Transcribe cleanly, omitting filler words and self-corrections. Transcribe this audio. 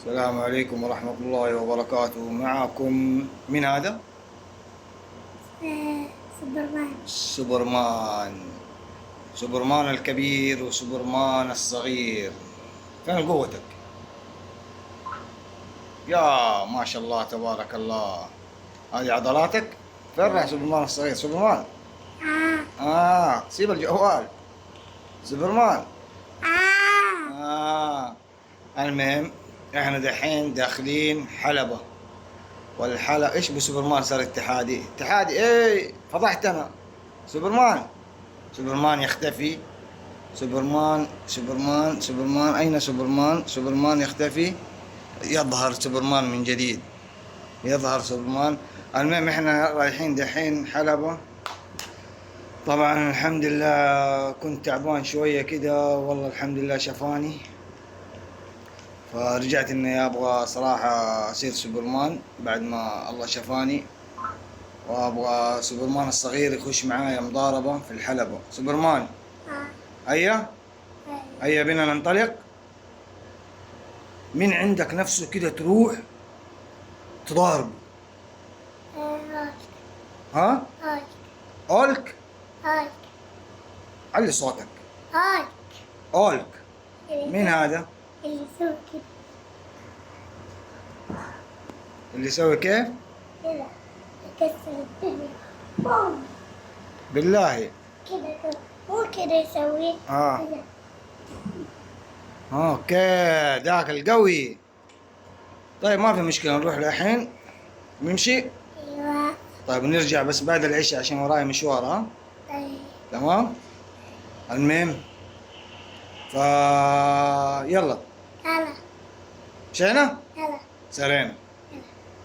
السلام عليكم ورحمة الله وبركاته. معكم من هذا؟ سوبرمان. سوبرمان. سوبرمان الكبير وسوبرمان الصغير. فين قوتك؟ يا ما شاء الله تبارك الله. هذه عضلاتك؟ فين راح سوبرمان الصغير؟ سوبرمان. سيب الجوال. سوبرمان. آه آه المهم، احنا دحين داخلين حلبة. والحلبة ايش بسوبرمان صار اتحادي؟ اتحادي ايه، فضحتنا. سوبرمان. سوبرمان يختفي. سوبرمان أين سوبرمان؟ سوبرمان يختفي. يظهر سوبرمان من جديد. يظهر سوبرمان. المهم احنا رايحين دحين حلبة. طبعا الحمد لله كنت تعبان شوية كده، والله الحمد لله شفاني. فرجعت اني ابغى صراحة اصير سوبرمان بعد ما الله شفاني. وابغى سوبرمان الصغير يخش معايا مضاربة في الحلبة. سوبرمان. آه هيا. هيا بنا ننطلق. من عندك نفسه كده تروح تضارب. هاي ها؟ هاي اولك. هاي علي صوتك. هاي اولك. مين هذا؟ اللي يسوي كده اللي يسوي كيف؟ كده يكسر الدنيا. بوم بالله. كده كده مو كده يسوي كده. اوكي ذاك القوي. طيب ما في مشكلة، نروح الحين نمشي. ايوه. طيب نرجع بس بعد العشاء عشان وراي مشوار. ها؟ طيب تمام. المهم يلا. يلا مشينا. يلا. سرينا.